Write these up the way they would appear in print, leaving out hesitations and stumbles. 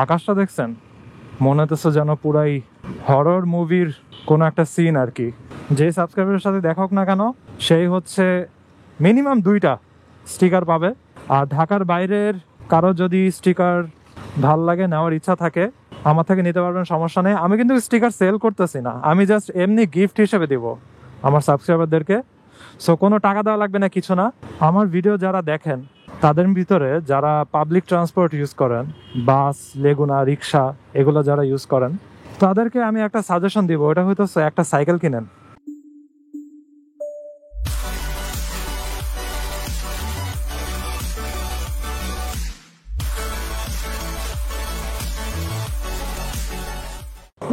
আকাশটা দেখছেন? মনে হতেছে যেন পুরাই হরর মুভির কোনো একটা সিন আর কি। যে সাবস্ক্রাইবারের সাথে দেখা হোক না কেন, সেই হচ্ছে মিনিমাম 2টা স্টিকার পাবে। আর ঢাকার বাইরের কারো যদি স্টিকার ভাল লাগে, নেওয়ার ইচ্ছা থাকে, আমার থেকে নিতে পারবেন, সমস্যা নেই। আমি কিন্তু স্টিকার সেল করতেছি না, আমি জাস্ট এমনি গিফট হিসেবে দিব আমার সাবস্ক্রাইবারদেরকে। সো কোনো টাকা দেওয়া লাগবে না, কিছু না। আমার ভিডিও যারা দেখেন তাদের ভিতরে যারা পাবলিক ট্রান্সপোর্ট ইউজ করেন, বাস, লেগুনা, রিক্সা, এগুলো যারা ইউজ করেন, তাদেরকে আমি একটা সাজেশন দিব, ওটা হয়তো একটা সাইকেল কিনেন।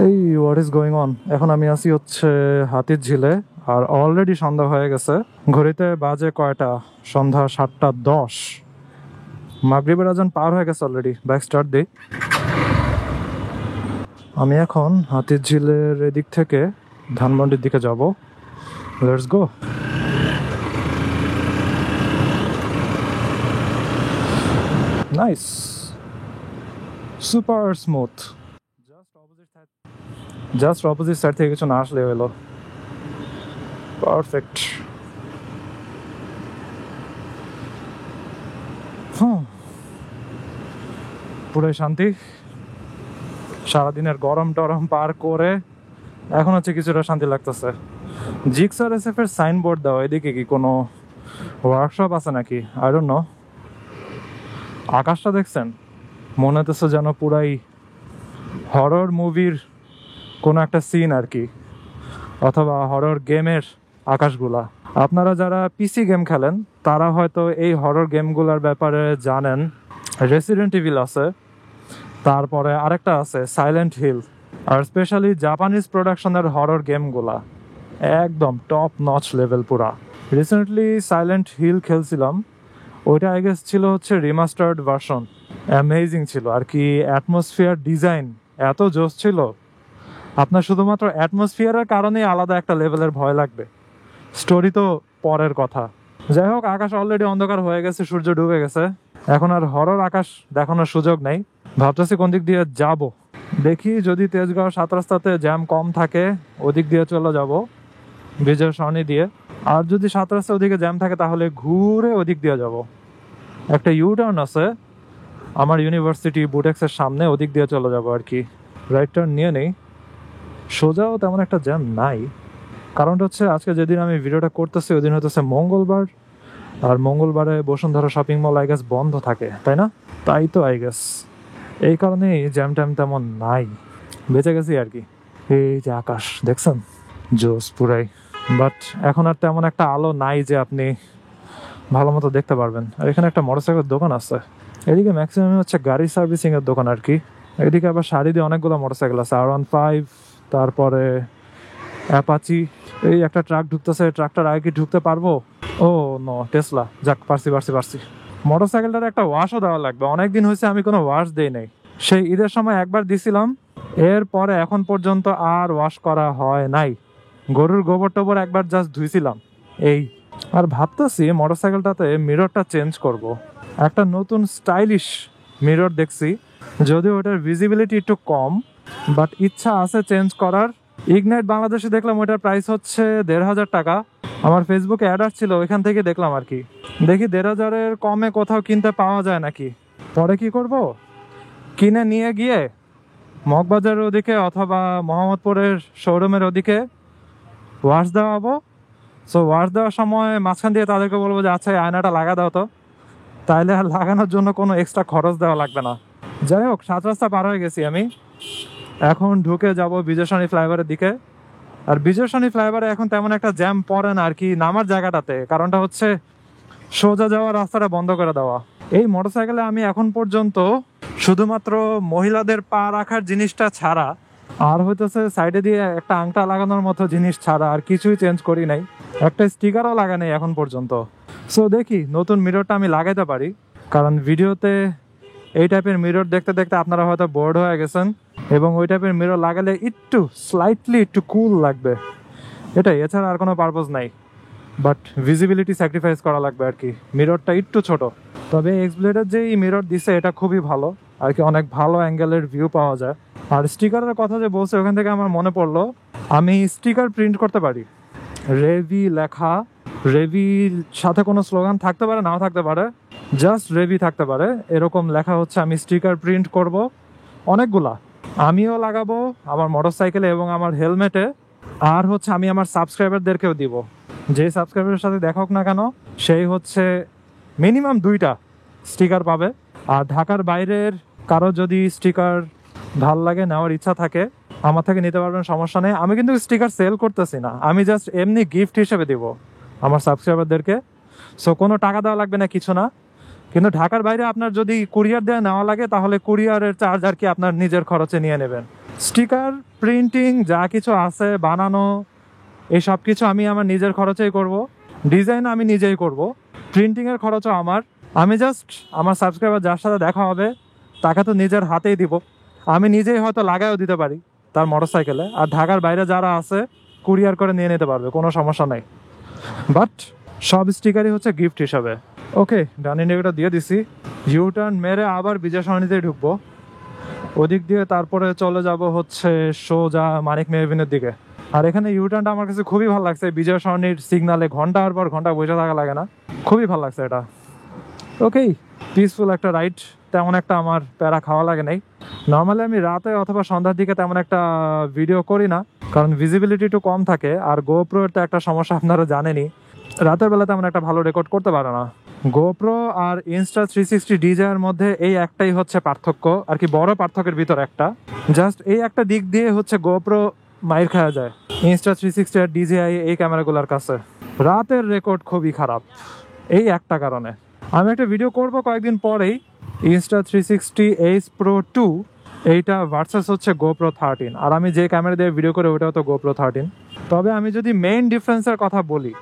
এই হোয়াট ইজ গোয়িং অন। এখন আমি আছি হচ্ছে হাতির ঝিলে, আর অলরেডি সন্ধ্যা হয়ে গেছে। ঘড়িতে বাজে কয়টা? সন্ধ্যা 7:10। মাগরিবের আজান পার হয়ে গেছে অলরেডি। বাইক স্টার্ট দিই। আমি এখন হাতির ঝিলের এদিক থেকে ধানমন্ডির দিকে যাব। Let's go. Nice, super smooth. Just opposite side থেকে কিছু না আসলে হলো পারফেক্ট। পুরো শান্তি। সারাদিনের গরম টরম পার করে এখন হচ্ছে কিছুটা শান্তি লাগতেছে। জিক্সার এসএফ এর সাইনবোর্ড দেওয়া, এদিকে কি কোনো ওয়ার্কশপ আছে নাকি? I don't know. আকাশটা দেখছেন? মনে হতেছে যেন পুরাই হরর মুভির কোনো একটা সিন আর কি, অথবা হরর গেমের আকাশগুলা। আপনারা যারা পিসি গেম খেলেন তারা হয়তো এই হরর গেমগুলোর ব্যাপারে জানেন। রেসিডেন্ট ইভিল আছে, তারপরে আরেকটা আছে সাইলেন্ট হিল। আর স্পেশালি জাপানিজ প্রোডাকশনের হরর গেমগুলা একদম টপ নচ লেভেল পুরা। রিসেন্টলি সাইলেন্ট হিল খেলছিলাম, ওইটা আই গেস ছিল হচ্ছে রিমাস্টার্ড ভার্সন। অ্যামেজিং ছিল আর কি। অ্যাটমসফিয়ার ডিজাইন এত জোস ছিল, আপনার শুধুমাত্র অ্যাটমসফিয়ারের কারণেই আলাদা একটা লেভেলের ভয় লাগবে। স্টোরি তো পরের কথা। যাই হোক, আকাশ অলরেডি অন্ধকার হয়ে গেছে, সূর্য ডুবে গেছে। এখন আর হরর আকাশ দেখানোর সুযোগ নেই। ভাবতেছি কোন দিক দিয়ে যাব। দেখি যদি তেজগাঁও 7 রাস্তাতে জ্যাম কম থাকে ওদিক দিয়ে চলে যাব, বিজয় সরণি দিয়ে। আর যদি 7 রাস্তা ওদিকে জ্যাম থাকে তাহলে ঘুরে ওদিক দিয়ে যাব। একটা ইউ টার্ন আছে আমার ইউনিভার্সিটি বুটেক্সের সামনে, ওদিক দিয়ে চলে যাব আর কি। রাইট টার্ন নিয়ে নেই। সোজাও তেমন একটা জ্যাম নাই। কারণটা হচ্ছে আজকে যেদিন আমি ভিডিওটা করতেছি ওই দিন হচ্ছে মঙ্গলবার, আর মঙ্গলবারে Bashundhara shopping mall I guess বন্ধ থাকে, তাই না? তাই তো আই গেস এই কারণেই জ্যাম ট্যাম তেমন নাই, বেঁচে গেছি আর কি। এই যে আকাশ দেখছেন, জোস পুরাই। বাট এখন আর তেমন একটা আলো নাই যে আপনি ভালো মতো দেখতে পারবেন। আর এখানে একটা মোটরসাইকেলের দোকান আছে, এদিকে ম্যাক্সিমাম হচ্ছে গাড়ি সার্ভিসিং এর দোকান আর কি। এদিকে আবার সারি দিয়ে অনেকগুলো মোটরসাইকেল আছে, R15, তারপরে অ্যাপাচি। এই একটা ট্রাক ঢুকতেছে, ট্রাকটার আগে কি ঢুকতে পারবো? ও নো, টেসলা। যাক, পারছি। মোটরসাইকেলটার একটা ওয়াশও দেওয়া লাগবে, অনেকদিন হয়েছে আমি কোনো ওয়াশ দেই নাই। সেই ঈদের সময় একবার দিছিলাম, এরপরে এখন পর্যন্ত আর ওয়াশ করা হয় নাই। গরুর গোবর টোবর একবার জাস্ট ধুইছিলাম এই। আর ভাবতেছি মোটরসাইকেলটাতে মিররটা চেঞ্জ করব। একটা নতুন স্টাইলিশ মিরর দেখছি, যদিও ওটার ভিজিবিলিটি একটু কম, বাট ইচ্ছা আছে চেঞ্জ করার। ইগনাইট বাংলাদেশে দেখলাম ওটার প্রাইস হচ্ছে 1,500 টাকা। আমার ফেসবুকে অ্যাড আসছিল, ওইখান থেকে দেখলাম আর কি। দেখি 1,500-এর কমে কোথাও কিনতে পাওয়া যায় নাকি। পরে কি করব, কিনে নিয়ে গিয়ে মগবাজারের ওদিকে অথবা মোহাম্মদপুরের শোরুমের ওদিকে ওয়াশ দেওয়াবো। সো ওয়াশ দেওয়ার সময় মাঝখান দিয়ে তাদেরকে বলবো যে আচ্ছা এই আয়নাটা লাগা দাও তো, তাইলে আর লাগানোর জন্য কোনো এক্সট্রা খরচ দেওয়া লাগবে না। যাই হোক, 7 রাস্তা পার হয়ে গেছি আমি। এখন ঢুকে যাব বিজয়সরণী ফ্লাইওভারের দিকে। আর বিজয়সরণী ফ্লাইওভারে এখন তেমন একটা জ্যাম পড়ে না আর কি নামার জায়গাটাতে, কারণটা হচ্ছে সোজা যাওয়ার রাস্তাটা বন্ধ করে দেওয়া। এই মোটরসাইকেলে আমি এখন পর্যন্ত শুধুমাত্র মহিলাদের পা রাখার জিনিসটা ছাড়া, আর হইতেছে সাইডে দিয়ে একটা আংটা লাগানোর মতো জিনিস ছাড়া আর কিছুই চেঞ্জ করি নাই। একটা স্টিকারও লাগা নেই এখন পর্যন্ত। সো দেখি নতুন মিররটা আমি লাগাইতে পারি, কারণ ভিডিওতে এই টাইপের মিরর দেখতে দেখতে আপনারা হয়তো বোর্ড হয়ে গেছেন, এবং ওই টাইপের মিরর লাগালে একটু স্লাইটলি একটু কুল লাগবে, এটাই, এছাড়া আর কোনো পারপোজ নাই। বাট ভিজিবিলিটি স্যাক্রিফাইস করা লাগবে আর কি। মিররটা একটু ছোট, তবে এক্সব্লেডের যে মিরর দিছে এটা খুবই ভালো। আর কি, অনেক ভালো অ্যাঙ্গেলের ভিউ পাওয়া যায়। আর স্টিকারের কথা যে বলছে ওখান থেকে আমার মনে পড়লো, আমি স্টিকার প্রিন্ট করতে পারি। রেভি লেখা, রেভির সাথে কোনো স্লোগান থাকতে পারে, নাও থাকতে পারে, জাস্ট রেভি থাকতে পারে, এরকম লেখা হচ্ছে আমি স্টিকার প্রিন্ট করব অনেকগুলা। আমিও লাগাবো আমার মোটরসাইকেলে এবং আমার হেলমেটে। আর হচ্ছে আমি আমার সাবস্ক্রাইবারদেরকেও দিব। যে সাবস্ক্রাইবারের সাথে দেখা হোক না কেন, সেই হচ্ছে মিনিমাম 2টা স্টিকার পাবে। আর ঢাকার বাইরের কারো যদি স্টিকার ভাল লাগে, নেওয়ার ইচ্ছা থাকে, আমার থেকে নিতে পারবেন, সমস্যা নেই। আমি কিন্তু স্টিকার সেল করতেছি না, আমি জাস্ট এমনি গিফট হিসেবে দিব আমার সাবস্ক্রাইবারদেরকে। সো কোনো টাকা দেওয়া লাগবে না, কিছু না। কিন্তু ঢাকার বাইরে আপনার যদি কুরিয়ার দেওয়া নেওয়া লাগে, তাহলে কুরিয়ারের চার্জ আর কি আপনার নিজের খরচে নিয়ে নেবেন। স্টিকার প্রিন্টিং যা কিছু আছে বানানো, এই সব কিছু আমি আমার নিজের খরচেই করব। ডিজাইন আমি নিজেই করব, প্রিন্টিংয়ের খরচও আমার। আমি জাস্ট আমার সাবস্ক্রাইবার যার সাথে দেখা হবে তাকে তো নিজের হাতেই দিব। আমি নিজেই হয়তো লাগাইও দিতে পারি তার মোটরসাইকেলে। আর ঢাকার বাইরে যারা আছে কুরিয়ার করে নিয়ে নিতে পারবে, কোনো সমস্যা নাই। বাট সব স্টিকারই হচ্ছে গিফট হিসাবে। ওকে, ডান ইন্ডিকেটর দিয়ে দিছি। ইউটার্ন মেরে আবার বিজয় সরণিতেই ঢুকবো, ওদিক দিয়ে তারপরে চলে যাব হচ্ছে সোজা মানিক মেহবিনের দিকে। আর এখানে ইউটার্নটা আমার কাছে খুবই ভালো লাগছে, বিজয় সরণির সিগনালে ঘন্টার পর ঘন্টা বসে থাকা লাগে না, খুবই ভালো লাগছে এটা। ওকেই, পিসফুল একটা রাইড, তেমন একটা আমার প্যারা খাওয়া লাগে নাই। নর্মালি আমি রাতে অথবা সন্ধ্যার দিকে তেমন একটা ভিডিও করি না, কারণ ভিজিবিলিটি একটু কম থাকে। আর গোপ্রোর তো একটা সমস্যা আপনারা জানেনই, রাতের বেলা তেমন একটা ভালো রেকর্ড করতে পারে না। গোপ্রো আর ইনস্টা360 DJI এর মধ্যে এই একটাই হচ্ছে পার্থক্য, আর কি বড় পার্থক্যের ভিতর একটা। জাস্ট এই একটা দিক দিয়ে হচ্ছে গোপ্রো মাইর খাওয়া যায় ইনস্টা360 আর DJI এই ক্যামেরাগুলোর কাছে। রাতের রেকর্ড খুবই খারাপ এই একটা কারণে। আমি একটা ভিডিও করব কয়েকদিন পরেই, ইনস্টা360 Ace Pro 2 এইটা ভার্সেস হচ্ছে GoPro 13। আর আমি যে ক্যামেরা দিয়ে ভিডিও করে ওটাও তো GoPro 13। তবে আমি যদি মেইন ডিফারেন্সের কথা বলি,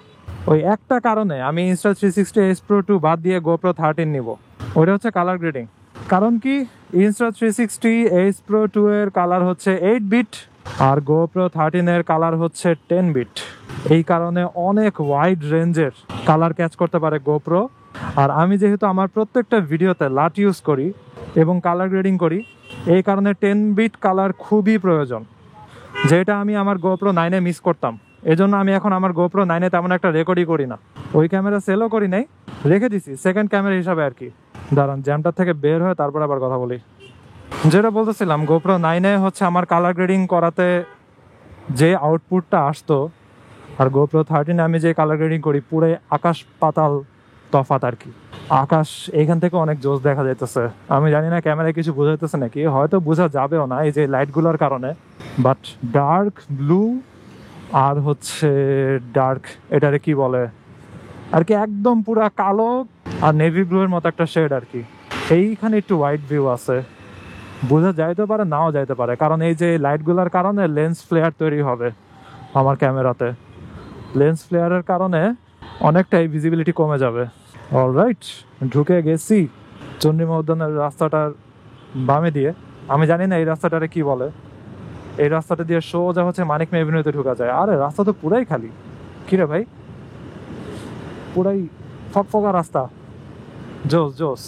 ওই একটা কারণে আমি ইনস্টা360 Ace Pro 2 বাদ দিয়ে GoPro 13 নিব, ওটা হচ্ছে কালার গ্রেডিং। কারণ কি, ইনস্টা360 Ace Pro 2 এর কালার হচ্ছে 8 বিট আর GoPro 13 এর কালার হচ্ছে 10 বিট। এই কারণে অনেক ওয়াইড রেঞ্জের কালার ক্যাচ করতে পারে GoPro। আর আমি যেহেতু আমার প্রত্যেকটা ভিডিওতে লাট ইউজ করি এবং কালার গ্রেডিং করি, এই কারণে 10 বিট কালার খুবই প্রয়োজন, যেটা আমি আমার GoPro 9 মিস করতাম। এজন্য আমি এখন আমার GoPro 9 তেমন একটা রেকর্ডই করি না। ওই ক্যামেরা সেলও করি নাই, রেখে দিছি সেকেন্ড ক্যামেরা হিসাবে আর কি। দাঁড়ান জ্যামটার থেকে বের হয়ে তারপর আবার কথা বলি। যেটা বলতেছিলাম, GoPro 9 হচ্ছে আমার কালার গ্রেডিং করাতে যে আউটপুটটা আসতো, আর GoPro 13 আমি যে কালার গ্রেডিং করি, পুরো আকাশ পাতাল তফাৎ আর কি। আকাশ এইখান থেকে অনেক জোস দেখা যাইতেছে। আমি জানি না ক্যামেরায় কিছু বোঝাইতেছে নাকি, হয়তো বোঝা যাবেও না এই যে লাইটগুলোর কারণে। বাট ডার্ক ব্লু আর হচ্ছে ডার্ক, এটারে কি বলে আর কি, একদম পুরা কালো আর নেভি ব্লু এর মতো একটা শেড আর কি। এইখানে একটু হোয়াইট ভিউ আছে, বোঝা যাইতে পারে নাও যাইতে পারে, কারণ এই যে লাইটগুলোর কারণে লেন্স ফ্লেয়ার তৈরি হবে আমার ক্যামেরাতে। লেন্স ফ্লেয়ারের কারণে অনেকটাই ভিজিবিলিটি কমে যাবে। অলরাইট, ঢুকে গেছি চন্দ্রিমা উদ্যানের রাস্তাটার বামে দিয়ে। আমি জানি না এই রাস্তাটারে কি বলে। এই রাস্তাটা দিয়ে সোজা হচ্ছে মানিক মে এভিনিউতে ঢুকা যায়। আরে রাস্তা তো পুরাই খালি, কিরে ভাই, পুরাই ফকফকা রাস্তা। জোস জোস।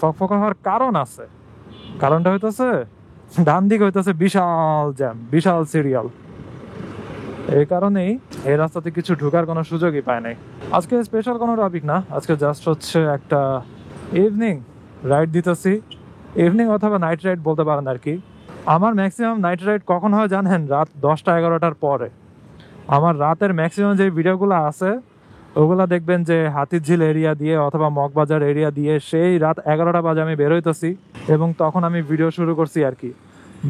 ফকফকা হওয়ার কারণ আছে, কারণটা হইতেছে ডান দিকে হইতেছে বিশাল জ্যাম, বিশাল সিরিয়াল। এই কারণেই এই রাস্তাতে কিছু ঢোকার কোনো সুযোগই পায় নাই। আজকে স্পেশাল কোনো টপিক না, আজকে জাস্ট হচ্ছে একটা ইভিনিং রাইড দিতেছি। ইভিনিং অথবা নাইট রাইড বলতে পারেন আর কি। আমার ম্যাক্সিমাম নাইট রাইড কখন হয় জানেন? রাত 10টা-11টার পরে। আমার রাতের ম্যাক্সিমাম যে ভিডিওগুলো আছে ওগুলা দেখবেন যে হাতিরঝিল এরিয়া দিয়ে অথবা মগবাজার এরিয়া দিয়ে সেই রাত 11টা বাজে আমি বেরোইতেছি, এবং তখন আমি ভিডিও শুরু করছি আর কি।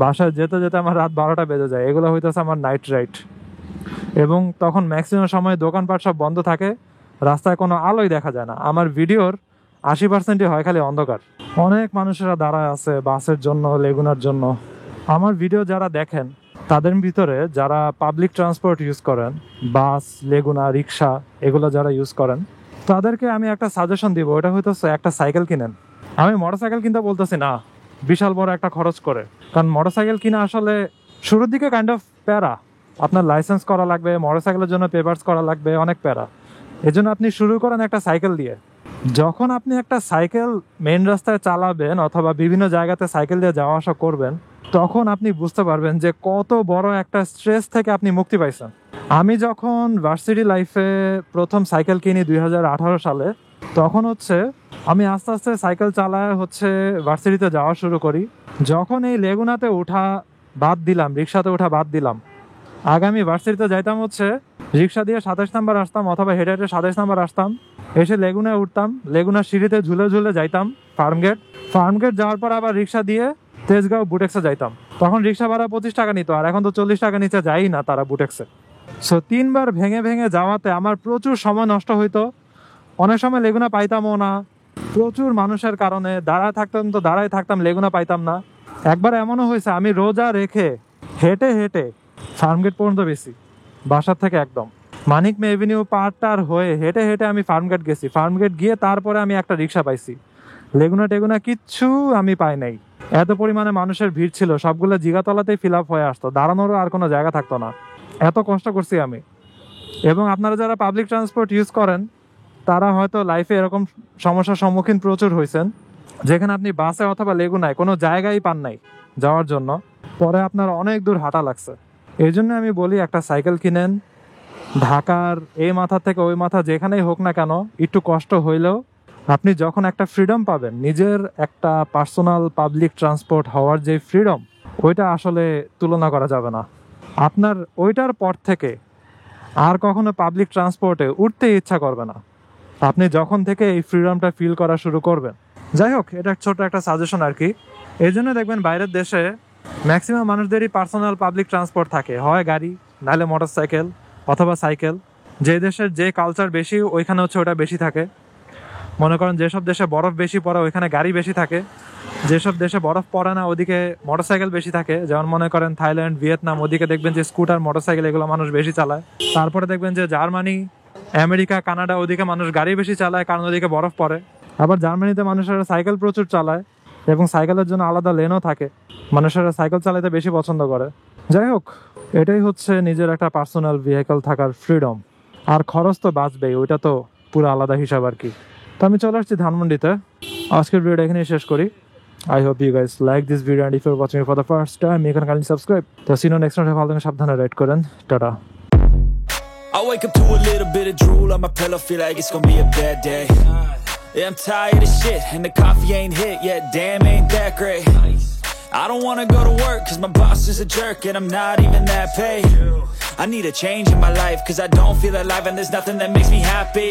বাসায় যেতে যেতে আমার রাত 12টা বেজে যায়। এগুলো হইতেছে আমার নাইট রাইড। এবং তখন ম্যাক্সিমাম সময় দোকানপাট সব বন্ধ থাকে, রাস্তায় কোনো আলোই দেখা যায় না। আমার ভিডিওর 80%ই হয় খালি অন্ধকার। অনেক মানুষেরা দাঁড়ায় আছে বাসের জন্য, লেগুনার জন্য। আমার ভিডিও যারা দেখেন তাদের ভিতরে যারা পাবলিক ট্রান্সপোর্ট ইউজ করেন, বাস, লেগুনা, রিক্সা, এগুলো যারা ইউজ করেন, তাদেরকে আমি একটা সাজেশন দিব। ওটা হইতেছে একটা সাইকেল কিনেন। আমি মোটরসাইকেল কিনতে বলতেছি না বিশাল বড় একটা খরচ করে, কারণ মোটরসাইকেল কিনা আসলে শুরুর দিকে কাইন্ড অফ প্যারা। আপনার লাইসেন্স করা লাগবে, মোটরসাইকেলের জন্য পেপারস করা লাগবে, অনেক প্যারা। এজন্য আপনি শুরু করেন একটা সাইকেল দিয়ে। যখন আপনি একটা সাইকেল মেইন রাস্তায় চালাবেন অথবা বিভিন্ন জায়গাতে সাইকেল দিয়ে যাওয়া আসা করবেন, তখন আপনি বুঝতে পারবেন যে কত বড় একটা স্ট্রেস থেকে আপনি মুক্তি পাইছেন। আমি যখন ভার্সিটি লাইফে প্রথম সাইকেল কিনি 2018 সালে, তখন আমি আস্তে আস্তে সাইকেল চালায় ভার্সিটিতে যাওয়া শুরু করি। যখন এই লেগুনাতে ওঠা বাদ দিলাম, রিক্সাতে ওঠা বাদ দিলাম, আগামী ভার্সিটিতে যাইতাম রিক্সা দিয়ে 27 নাম্বার আসতাম অথবা হেঁটে হেঁটে 27 নাম্বার আসতাম, এসে লেগুনায় উঠতাম, লেগুনার সিঁড়িতে ঝুলে ঝুলে যাইতাম ফার্মগেট যাওয়ার পর আবার রিক্সা দিয়ে তেজগাঁও বুটেক্সে যাইতাম। তখন রিক্সা ভাড়া 25 টাকা নিত, আর এখন তো 40 টাকা নিচে যাই না তারা বুটেক্সে। সো 3 বার ভেঙে ভেঙে যাওয়াতে আমার প্রচুর সময় নষ্ট হইতো। অনেক সময় লেগুনা পাইতামও না, প্রচুর মানুষের কারণে দাঁড়ায় থাকতাম, লেগুনা পাইতাম না। একবার এমনও হয়েছে আমি রোজা রেখে হেঁটে হেঁটে ফার্মগেট পর্যন্ত গেছি, বাসার থেকে একদম মানিক মে এভিনিউ পার হয়ে হেঁটে হেঁটে আমি ফার্মগেট গেছি। ফার্মগেট গিয়ে তারপরে আমি একটা রিক্সা পাইছি। লেগুনা কিচ্ছু আমি পাই নাই। এত পরিমাণে মানুষের ভিড় ছিল, সবগুলো জিগাতলাতেই ফিল আপ হয়ে আসতো, দাঁড়ানোরও আর কোনো জায়গা থাকতো না। এত কষ্ট করছি আমি। এবং আপনারা যারা পাবলিক ট্রান্সপোর্ট ইউজ করেন তারা হয়তো লাইফে এরকম সমস্যার সম্মুখীন প্রচুর হয়েছেন, যেখানে আপনি বাসে অথবা লেগুনায় কোনো জায়গাই পান নাই যাওয়ার জন্য, পরে আপনার অনেক দূর হাঁটা লাগছে। এই জন্য আমি বলি একটা সাইকেল কিনেন, ঢাকার এই মাথা থেকে ওই মাথা যেখানেই হোক না কেন, একটু কষ্ট হইলেও আপনি যখন একটা ফ্রিডম পাবেন, নিজের একটা পার্সোনাল পাবলিক ট্রান্সপোর্ট হওয়ার যে ফ্রিডম, ওইটা আসলে তুলনা করা যাবে না। আপনার ওইটার পর থেকে আর কখনো পাবলিক ট্রান্সপোর্টে উঠতে ইচ্ছা করবে না, আপনি যখন থেকে এই ফ্রিডমটা ফিল করা শুরু করবেন। যাই হোক, এটা ছোট একটা সাজেশন আর কি। এই জন্য দেখবেন বাইরের দেশে ম্যাক্সিমাম মানুষদেরই পার্সোনাল পাবলিক ট্রান্সপোর্ট থাকে, হয় গাড়ি নাহলে মোটর সাইকেল অথবা সাইকেল। যে দেশের যে কালচার বেশি ওইখানে ওটা বেশি থাকে। মনে করেন যেসব দেশে বরফ বেশি পড়ে ওইখানে গাড়ি বেশি থাকে, যেসব দেশে বরফ পড়ে না ওদিকে মোটরসাইকেল বেশি থাকে। যেমন মনে করেন থাইল্যান্ড, ভিয়েতনাম, ওদিকে দেখবেন যে স্কুটার, মোটরসাইকেল এগুলো মানুষ বেশি চালায়। তারপরে দেখবেন যে জার্মানি, আমেরিকা, কানাডা, ওদিকে মানুষ গাড়ি বেশি চালায় কারণ ওদিকে বরফ পড়ে। আবার জার্মানিতে মানুষেরা সাইকেল প্রচুর চালায় এবং সাইকেলের জন্য আলাদা লেনও থাকে, মানুষেরা সাইকেল চালাতে বেশি পছন্দ করে। যাই হোক, এটাই নিজের একটা পার্সোনাল ভেহিকল থাকার ফ্রিডম। আর খরচ তো বাঁচবেই, ওইটা তো পুরো আলাদা হিসাব আর কি। তো আমি চলে আসছি ধানমন্ডিতে। আজকের ভিডিওটা এখানেই শেষ করি। I hope you guys like this video, and if you're watching it for the first time, you can kindly subscribe. তো see you next time. ভালো থাকেন, সাবধানে রাইড করেন, tata. I wake up to a little bit of drool on my pillow, feel like it's gonna be a bad day. Yeah, I'm tired of shit, and the coffee ain't hit yet, damn ain't that great. I don't wanna go to work, cause my boss is a jerk, and I'm not even that paid. I need a change in my life, cause I don't feel alive, and there's nothing that makes me happy.